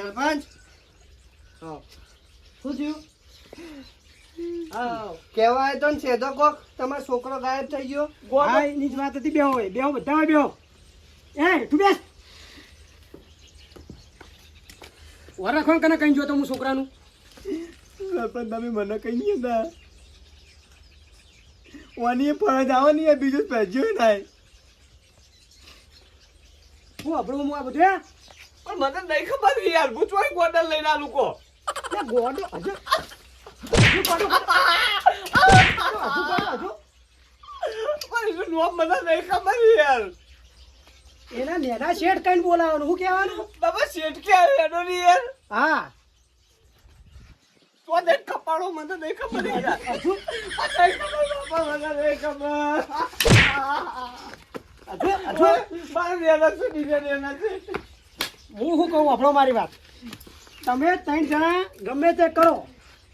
સરપંચ શું થયું? કેવાય તો છે તો કોક તમારો છોકરો ગાયબ થઈ ગયો. હા એની જ વાત હતી. બેહો હોય બેહો, બધા હોય બેહો. તું બેસ. વર રાખો કને કઈ જોતો હું છોકરાનું. સરપંચ તમે મને કઈ નહીં હતા વાની ફરજ આવવાની બીજું પહેજ્યો થાય હું આપણું હું આ બધું પણ મને નહીં ખબર યાર પૂછવાય ગોડલ લઈને આ લોકો ગોડો હજુ પણ એનું નામ મને નહીં ખબર યાર એના નેના શેઠ કઈ બોલાવવાનું શું કહેવાનું? બાબા શેઠ ક્યાં એનો નહીં યાર હા તો દેખ કપાળો મને નહીં ખબર યાર હજુ નહીં ખબર બાપા મને નહીં ખબર હજુ મારે નેના છે બીજા નેના છે હું શું કહું આપણો મારી વાત. તમે 3 જણા ગમે તે કરો,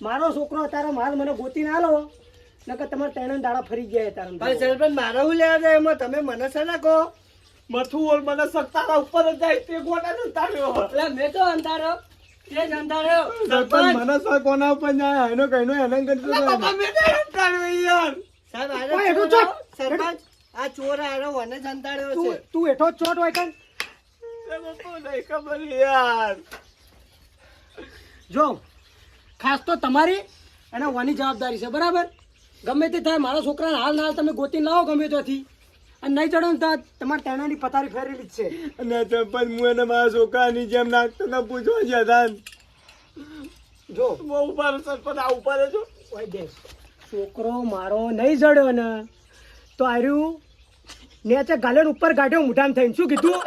મારો છોકરો અત્યારે માલ મને ગોતી ના લો નકર તમારે 3 દાડા ફરી ગયા પણ અત્યારે. સરપંચ મારા હું લેવા જાય એમાં તમે મને છે ને કહો. મથું ઓર મને સત્તારા ઉપર જ જાય તે ગોડા ને તાળ્યો એટલે મેં તો અંધારો તે જ અંધારો. સરપંચ મને સર કોના ઉપર જાય એનો કઈનો એના કરતો બાપા મેં નહીં તાળ્યો યાર સાહેબ ઓય, આને એટલું ચોર, ચોટ. સરપંચ આ ચોર આનો વને જ અંધાર્યો છે. તું એઠો જ ચોટ હોય કાન. બાપા નહીં ખબર યાર જો ખાસ તો તમારી અને વાની જવાબદારી છે બરાબર. ગમે તે થાય મારા છોકરાને હાલ ના હાલ તમે ગોતીને લાવો ગમે ત્યાંથી, અને નહીં ચડો ને તો તમારે તેનાની પથારી ફેરેલી જ છે. અને સરપંચ હું એને મારા છોકરાની જેમ નાખતો ને પૂછવા જતા જો બહુ ઉપર સરપંચ આ ઉપર જો ઓય બેસ, છોકરો મારો નહીં જડ્યો ને તો આર્યું નેચે ગાલે ઉપર ગાઢ્યો મુઠામ થઈને શું કીધું?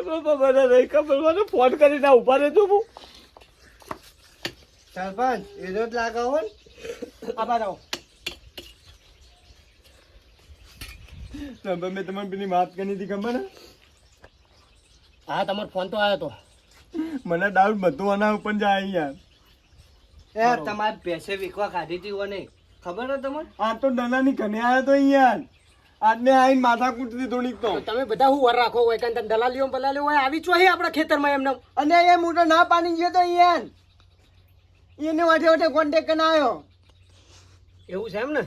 બાપા મને નહીં ખબર મને ફોન કરીને ઉભા રહેજો હું સરપંચ એનો જ લાગાવો ને. આભાર આવો. સરપંચ મેં તમારી પેલી વાત કરી હતી ખબર ને હા તમારો ફોન તો આવ્યો તો. મને ડાઉટ બધું આના ઉપર જાય યાર એ તમારે પૈસે વીકવા ખાધી હતી હોય નહીં ખબર ને તમને? આ તો દલાની ઘરે આવ્યો તો યાર આજને આઈને માથા કૂટતી થોડીક તો તો તમે બધા હું વર રાખો હોય કારણ કે દલાલીઓ બલાલીઓ હોય આવી છો આપણા ખેતરમાં એમને. અને એ મોટો ના પાણી ગયો તો યાર એને વાટે વાટે કોન્ટેક્ટ કરીને આવ્યો. એવું છે એમ ને?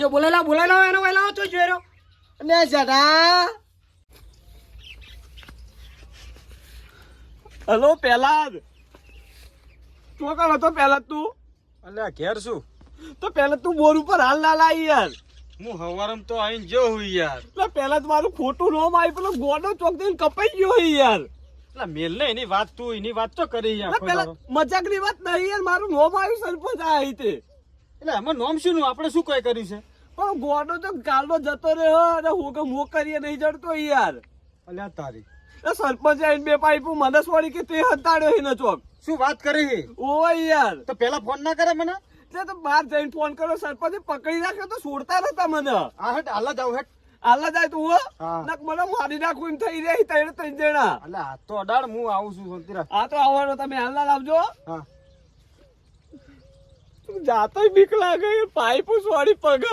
જો બોલાયેલા એનો વહેલા તો જોયો. અને જરા હલો પેલા ચોકડ હતો પેલા તું અલ્યા ઘેર શું? તો પેલા તું બોર ઉપર હાલ ના લાવી યાર હું હવારમ તો આઈને જો હું યાર. એટલે પેલા તો મારું ખોટું નામ આવી પેલો ગોડો ચોક દઈને કપાઈ ગયો હોય યાર એટલે મેલ ને એની વાત તું એની વાત તો કરી યાર. એટલે પેલા મજાકની વાત નહીં યાર મારું નામ આવ્યું સરપંચ આ રીતે એટલે આમાં નોમ શું નું આપણે શું કઈ કર્યું છે? પણ ગોડો તો ગાલનો જતો રહ્યો અને હું કે મો કરીએ નહીં જડતો યાર અલ્યા તારી એ સરપંચ આઈને બે પાઇપો મને સોડી કે તે હતાડ્યો એને ચોક શું વાત કરી? ઓય યાર તો પેલા ફોન ના કરે મને? તે તો બહાર જઈને ફોન કર્યો સરપંચે પકડી રાખ્યો તો છોડતા નતા મને આ હેટ હાલ જાવ હેટ. હાલ જાય તું હો હા. નક મને મારી નાખું એમ થઈ રહી ત્રણ જણા અલ્યા હાથ તો અડાડ હું આવું છું શાંતિ રાખ. આ તો આવવાનો તમે હાલ ના લાવજો હા જાતો બીક લાગે પાઇપો સોડી પગ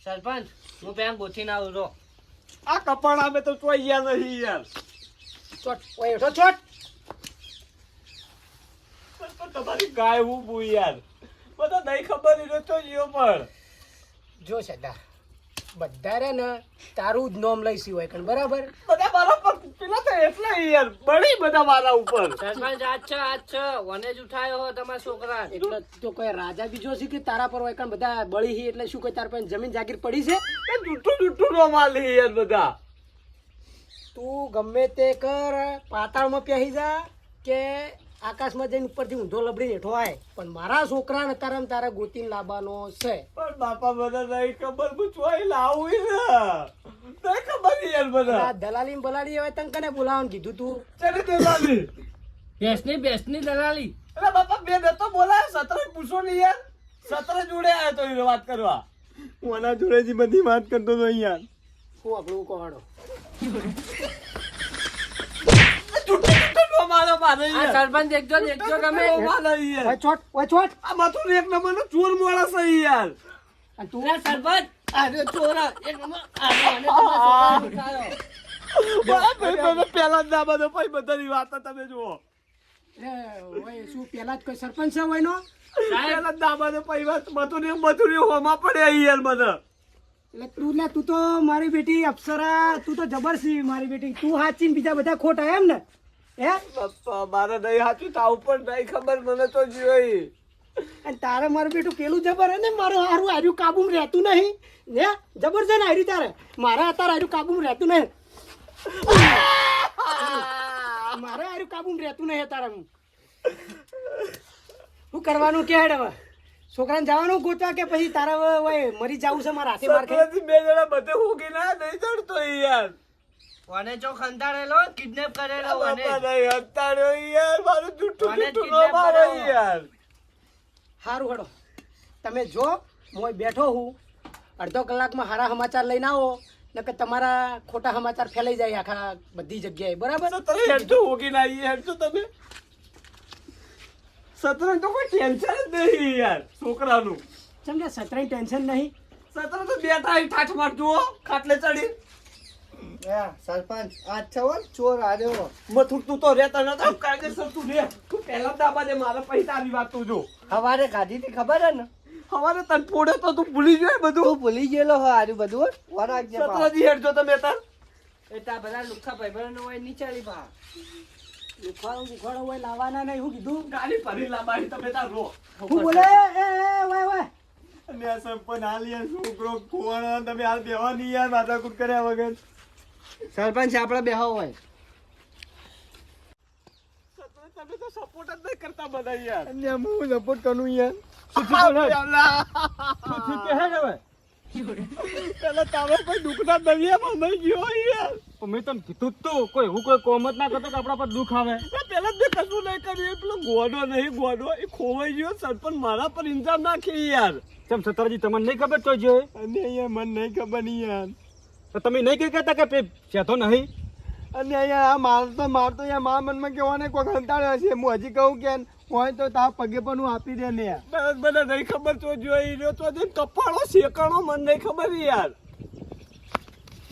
સરપંચ હું પેલા ગોઠીને આવું છો. આ કપડા અમે તો ચોઈ ગયા નહીં યાર ચોટ ઓય એઠો ચોટ. પણ તમારી ગાય હું બુ યાર મને નહીં ખબર એ તો જીઓ પણ જો સદા બધા રે ને તારું જ નોમ લઈશી હોય કણ બરાબર. બધા મારા પર પેલા તો એટલે યાર બળી બધા મારા ઉપર સરપંચ આજ છે વને જ ઉઠાયો હો તમારા છોકરા. એટલે તો કોઈ રાજા બીજો છે કે તારા પર હોય કણ બધા બળી હી એટલે શું કોઈ તાર પાસે જમીન જાગીર પડી છે? એ જૂઠું નો માલી યાર બધા તું ગમે તે કર, પાતાળમાં પહેરી જા કે આકાશમાં જઈને ઉપરથી ઊંધો લબડી હેઠો આય, પણ મારા છોકરાને તારા ગોતીને લાવવાનો છે. પણ બાપા મને નહીં ખબર હું ચોઈ લાવું ને નહીં ખબર યાર મને આ દલાલી ને બલાલી હવે તને કને બોલાવવાનું કીધું તું? ચલે તે લાવી બેસની દલાલી. અરે બાપા બે નતો બોલાય સતરે પૂછો ને યાર સતરે જોડે આવ્યો તો એને વાત કરવા હું આના જોડેથી બધી વાત કરતો તો યાર હું આપણું કોહડો સરપંચ દેખજો ગમે. ઓય ચોટ આ માથું એક નંબર નો ચોર માણસ છે યાર અને તું સરપંચ આને ચોરા એક નંબર આને તમારા છોકરાને ઉઠાયો. પેલા ના બધો ભાઈ બધાની વાત તમે જુઓ ઓય શું પેલા જ કોઈ સરપંચ છે ઓયનો? પેલા ના બધો ભાઈ વાત મથુરી હોમાં પડે યાર મને એટલે તું તો મારી બેટી અપ્સરા, તું તો જબર છી મારી બેટી. તું હાચી ને બીજા બધા ખોટા એમ ને? હે? બાપા મારે નહીં સાચું થાવ પણ નહીં ખબર મને તો જોઈ અને તારે મારું બેટું પેલું જબર હે ને, મારું હારું હાર્યું કાબુમાં રહેતું નહીં ને, જબર છે ને હાર્યું તારે. મારે અત્યારે હાર્યું કાબુમાં રહેતું નહીં, મારે હાર્યું કાબુમાં રહેતું નહીં તારે. શું કરવાનું કે હેડ હવે? છોકરાને જવાનું ગોતવા કે પછી તારે હવે મરી જવું છે મારા હાથે માર ખાઈ? સતરાથી બે જણા બધે હોગી ના નહીં ચડતો યાર કોને ચો ખંતાડેલો કિડનેપ કરેલો બાપા નહીં હતાડ્યો યાર મારું જુઠ્ઠું જુઠ્ઠું ન મારો યાર સારું હેડો તમે જો હું બેઠો હું, અડધો કલાકમાં સારા સમાચાર લઈને આવો, નકર તમારા ખોટા સમાચાર ફેલાઈ જાય આખા બધી જગ્યાએ. બરાબર? સતરા હેડતો હોગી ના હેડતો તમે સતરા તો કોઈ ટેન્શન જ નહીં યાર છોકરાનું. સમજે સતરાય ટેન્શન નહીં. સતરા તો બેઠા ઠાઠ માર જુઓ ખાટલે ચડી સરપંચ આજ છે હો ચોર આવ્યો. મથુર તું તો રહેતા નતા કાયદેસર તું રે તું પહેલા દાબા દે મારા પૈસા આવી વાત તું જો સવારે ખાધી હતી ખબર હે ને? હવારે તને પોડે તો તું ભૂલી જાય બધું તું ભૂલી ગયેલો હો આર્યું બધું વરાગ જે સતરાજી હેડજો તમે તાર એટા બધા લુખા ભાઈબંધો હોય નીચાડી બા ઉખાડો હોય લાવવાના નહીં. હું કીધું? ગાડી ભરી લાબાઈ તમે તાર રો હું બોલે? વાય વાય અને આ સરપંચ હાલ યાર છોકરો ખોવાણો તમે હાલ બેવા નહીં યાર માથાકૂટ કર્યા વગર સરપંચ આપણે બેહો હોય તમે તો સપોર્ટ જ નહીં કરતા બધા યાર અને હું સપોર્ટ કરું યાર. પેલા તારો કોઈ દુઃખના દરિયામાં નહીં ગયો યાર મેં તને કીધું જ તું કોઈ હું કોઈ કોમ જ ના કરતો કે આપણા પર દુઃખ આવે. પેલા મેં કશું નહીં કર્યું પેલો ગોડો નહીં ગોડો એ ખોવાઈ ગયો સરપંચ મારા પર ઇન્જામ નાખી યાર કેમ સતરાજી તમને નહીં ખબર તો જોઈ અને અહીંયા મને નહીં ખબર નહીં યાર તો તમે નહીં કઈ કહેતા કે પે સેતો નહીં? અને અહીંયા મારતો અહીંયા મારા મનમાં કેવાને કોઈ કંટાળ્યો હશે. હું હજી કહું કે હોય તો તારા પગે પણ હું આપી દે ને યાર. મને નહીં ખબર તો જોઈ રહ્યો તો જે કપાળો શેકાણો મને નહીં ખબર યાર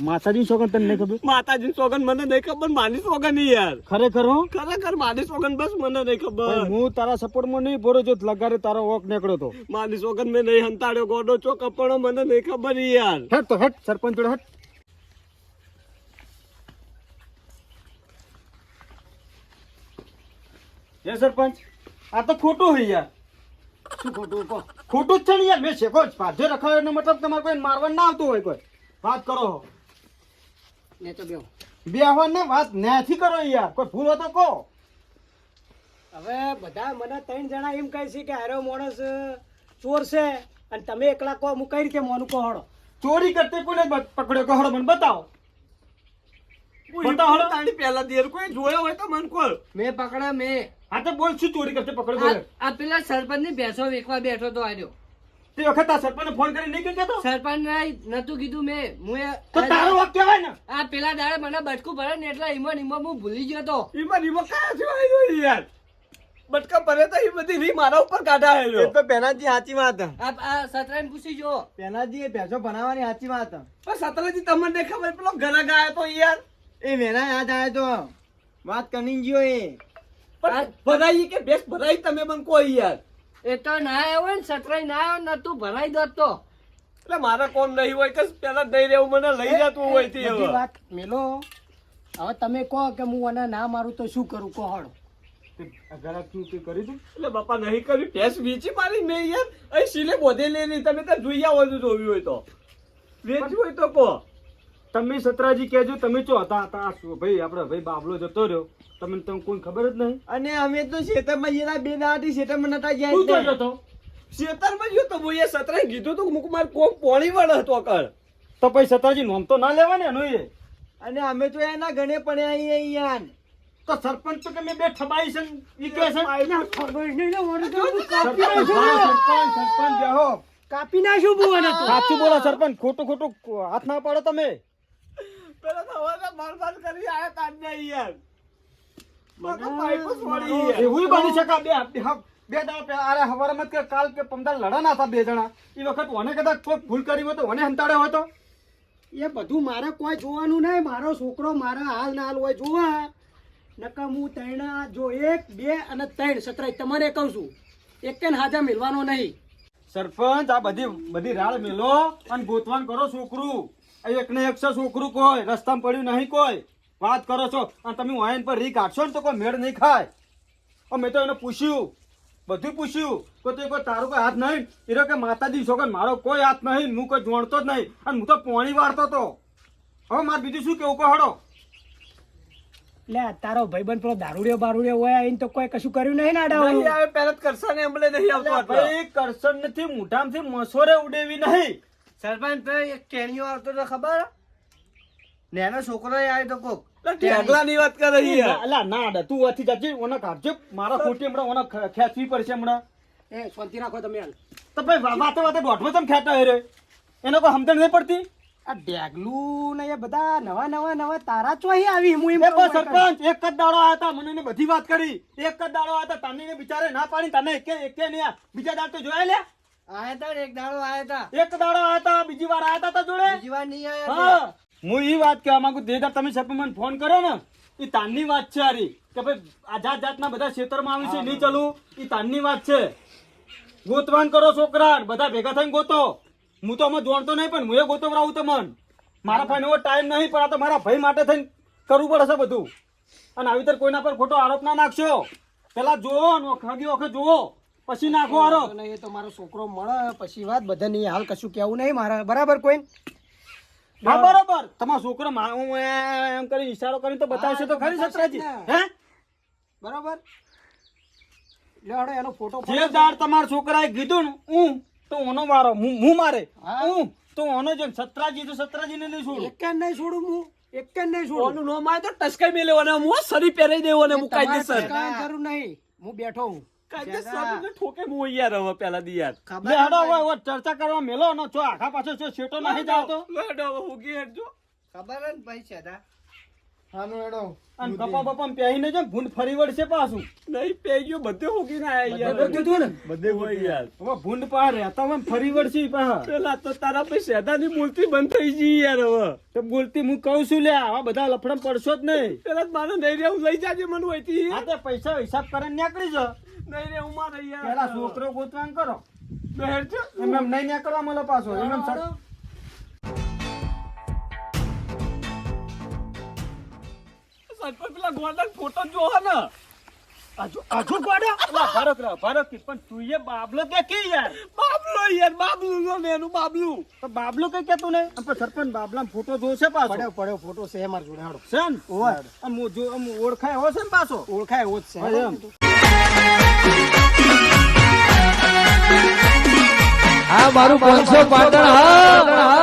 માતાજી સોગન તને નહીં ખબર? માતાજી સોગન મને નહીં ખબર માની સોગન યાર ખરેખર હો? ખરેખર માની સોગન બસ મને નહીં ખબર હું તારા સપોર્ટમાં નહીં ભરો જો લગારે તારો વોક નીકળ્યો તો માની સોગન મેં નહીં હંતાડ્યો ગોડો ચો કપાળો મને નહીં ખબર યાર હેટ તો હેટ સરપંચ જોડે હેટ. એ સરપંચ આ તો ખોટું હોય યાર. શું ખોટું કહો? ખોટું જ છે ને યાર. મેં શેકો જ પાછો રખાયો એનો મતલબ તમારે કોઈ મારવા ના આવતું હોય કોઈ વાત કરો ને તો બેહો. બેહવાને વાત નથી કરો યાર. કોઈ ભૂલ હોય તો કહો. હવે બધા મને 3 જણા એમ કહે છે કે હારો માણસ ચોર છે અને તમે એકલા કહો. હું કઈ રીતે મોનું કહો? હળો ચોરી કરતે કોને પકડ્યો કહો મને બતાવો. બતાવો હળો. તારી પહેલા દેર કોઈ જોયો હોય તો મને કોલ મેં પકડા મેં હા તો બોલ શું ચોરી કરતે પકડ્યો? આ પેલા સરપંચ ની ભેંસો વેચવા બેઠો તો આવ્યો. તે વખત આ સરપંચને ફોન કરી નહીં કહેતો સરપંચ નતું કીધું મેં તો તારો વાક કહેવાય ને. આ પેલા દાડે મને બટકું ભરે ને એટલે ઈમો હું ભૂલી ગયો તો. ઈમાં રીમો કાયા છે આવી યાર બટકા ભરે તો એ બધી રી મારા ઉપર કાઢા આવ્યો તો પેનાજી સાચી વાત આ સતરાને પૂછી જો. પેનાજી એ ભેંસો બનાવવાની સાચી વાત પણ સતરાજી તમને ખબર પેલો ઘરે ગયા તો યાર એ વેના યાદ આવે તો વાત કરી ગયો એ પણ ભરાઈ કે બેસ ભરાઈ તમે મને કોઈ યાર એ તો ના આવ્યો ને સતરાઈ ના આવ્યો નતું ભરાઈ દો તો એટલે મારા કોણ નહીં હોય કે પેલા દઈ રહેવું મને લઈ જતું હોય થી બધી હવે વાત મેલો. હવે તમે કહો કે હું આને ના મારું તો શું કરું? કહો હળો. ઘરાક તું તે કરી દઉં. એટલે બાપા નહીં કર્યું ભેંસ વેચી મારી મેં યાર અહીં સિલે બોધે લેલી તમે ત્યાં જોઈ આવો જો જોવી હોય તો વેચવી હોય તો કહો તમે સતરાજી કહેજો તમે ચો હતા આ શું ભાઈ આપણે ભાઈ બાબલો જતો રહ્યો તમને કોઈ ખબર જ નહીં. અને અમે તો ખેતરમાં જેના બે દાડાથી ખેતરમાં નતા તું તો ગયા. જતો શેતરમાં ગયો તો હું એ સતરાઈ કીધું તું મુક માર કોક પોણી વળ હતો કર તો પછી સતરાજી નોમ તો ના લેવા ને એનું એ. અને અમે તો એના ગણે પડ્યા અહીંયા યાર. તો સરપંચ તો કે મેં બે ઠબાઈ છે ઈ કે છે ખબર નહીં ને મારું તો હું કાપી સરપંચ નાખ્યું. સરપંચ બેહો. કાપી નાખ્યું બુવાને તો. સાચું બોલો સરપંચ ખોટું ખોટું હાથ ના પાડો તમે. પેલા તો હવે માર કરી આયા તાજને યાર મને પાઇપો છોડી યાર એવું બની શકા બે બે દાડા પહેલા અરે હવારમાં કે કાલ કે પમદાર લડાના હતા બે જણા એ વખત ઓને કદાચ કોઈ ભૂલ કરી હોય તો ઓને હંતાડ્યો હોય તો એ બધું મારે કોઈ જોવાનું નહીં. મારો છોકરો મારા હાલ ના હાલ હોય જોવા. નકર હું ત્રણ જો 1, 2 અને 3 સતરાય તમારે કહું છું. એક હાજા મેળવાનો નહીં. સરપંચ આ બધી રાળ મેલો અને ગોતવાન કરો છોકરું. આ એક ને એક છે છોકરું, કોઈ રસ્તામાં પડ્યું નહીં, કોઈ વાત કરો છો અને તમે વાયન પર રી કાઢશો ને તો કોઈ મેળ નહીં ખાય. મેં તો એને પૂછ્યું, બધું પૂછ્યું તો તે કોઈ તારું કોઈ હાથ નહીં. એ કે માતાજી છોકર મારો કોઈ હાથ નહીં, હું કોઈ જોણતો જ નહીં અને હું તો પોણી વાળતો હતો. હવે મારે બીજું શું કેવું કોઈ હડો. લે તારો ભાઈબંધ પેલો દારૂડિયો હોય આઈને તો કોઈ કશું કર્યું નહીં ને આડા નહીં આવે પહેલા જ કરશો ને એમલે નહીં આવતો આટલો. ભાઈ કરશન નથી, મોઢામાંથી મસોરે ઉડેવી નહીં. સરપંચ ભાઈ એક કેણીઓ આવતો તો ખબર નેનો છોકરો આવ્યો તો કોક ઢેગલાની વાત કરે છે યાર. અલા ના અડા તું આથી જાજે ઓને કાઢજે. મારા ખોટી હમણાં ઓને ખેંચવી પડશે હમણાં. એ શાંતિ રાખો તમે હાલ. તો ભાઈ વાતે વાતે દોઢમાં તમે ખેંચતા હોય રે એને કોઈ સમજણ નહીં પડતી. આ ડેગલું ને એ બધા નવા તારા ચોહી આવી હું એમ એ કહું બસ સરપંચ એક જ દાડો આયા હતા, મને એને બધી વાત કરી. એક જ દાડો આયા હતા, તાનીને બિચારે ના પાડી, તને એકે નહીં આ. બીજા દાડ તો જોયા લે આયા તા ને એક દાડો આયા તા એક દાડો આયા હતા, બીજી વાર આયા હતા જોડે. બીજી વાર નહીં આયા હા હું ઈ વાત કહેવા માંગુ. દેદાર તમે સરપંચ મને ફોન કર્યો ને એ તાનની વાત છે આરી કે ભાઈ આ જાતના બધા ક્ષેત્રમાં આવી છે નહીં ચાલુ. એ તાનની વાત છે. ગોતવાન કરો છોકરા, બધા ભેગા થઈને ગોતો. હું તો અમે જોણતો નહીં પણ હું એ ગોતવડાવું તમને. મારા પાસે એવો ટાઈમ નહીં, પણ આ તો મારા ભાઈ માટે થઈને કરવું પડશે બધું. અને આવી રીતે કોઈના પર ખોટો આરોપ ના નાખશો. પેલા જોવો ને ખાગી વખત જોવો પછી નાખો આરોપ. એ તો મારો છોકરો મળે પછી વાત બધા નહીં. હાલ કશું કેવું નહીં મારે બરાબર કોઈ. હા બરોબર. તમારો છોકરો હું એમ કરી ઈશારો કરીને તો બતાવશે તો ખરી સત્રાજી. હે બરાબર લેડો એનો ફોટો જે દાડ તમારા છોકરાએ કીધું ને હું તો ઓનો મારો હું મારે હું તો ઓનો જેમ સત્રાજી તો સત્રાજીને નહીં છોડું. એક નહીં છોડું હું એક નહીં છોડું. ઓનું નામ આવે તો ટસકાઈ મેલે અને હું સરી પહેરાઈ દેવો ને હું કાયદેસર કાંઈ જરૂર નહીં. હું બેઠો હું. કાયદેસર ઠોકે હું યાર હવે પહેલા દી યાર. લે હેડો હવે ચર્ચા કરવા મેલો ને છો આખા પાછો છો શેટો નહીં જાવતો. લેડો હવે હુગી હેડજો. ખબર હે ને ભાઈ છેડા હાનો એડો અને કપા બપા પહેરીને જેમ ભૂંડ ફરી વળશે પાછું. નહીં પે ગયો બધે હુગીને આયા યાર. બધું ને બધે હોય યાર. હવે ભૂંડ પાર રહેતા હોય ને ફરી વળશે પાછા. પેલા તો તારા પછી સેદાની મૂર્તિ બંધ થઈ ગઈ યાર હવે. તો બોલતી હું કહું છું લે આવા બધા લફડમ પડશો જ નહીં. પેલા મારે નહીં રહેવું લઈ જાજે મને હોયથી. હા તે પૈસા હિસાબ કરીને નીકળી જાઓ. નહીં રહેવું મારે યાર. પેલા છોકરો ગોતવાન કરો બેઠજો. એમ એમ નહીં નીકળવા મળે પાછો. એમ એમ સરપંચ પેલા ગોળના ફોટો જોવો ને. આજુ ગોડા ભારત પણ તું એ બાબલો કે કે યાર બાબલો યાર બાબલું નો ને એનું બાબલું. તો બાબલો કઈ કેતું નહીં. પણ સરપંચ બાબલા ફોટો જોશે પાછો પડ્યો ફોટો છે મારા જોડે. હાડો છે ને આમ જો આમ ઓળખાય એવો છે ને પાછો. ઓળખાય એવો જ છે. હા, એમ. આ મારું 500 પાટણ હા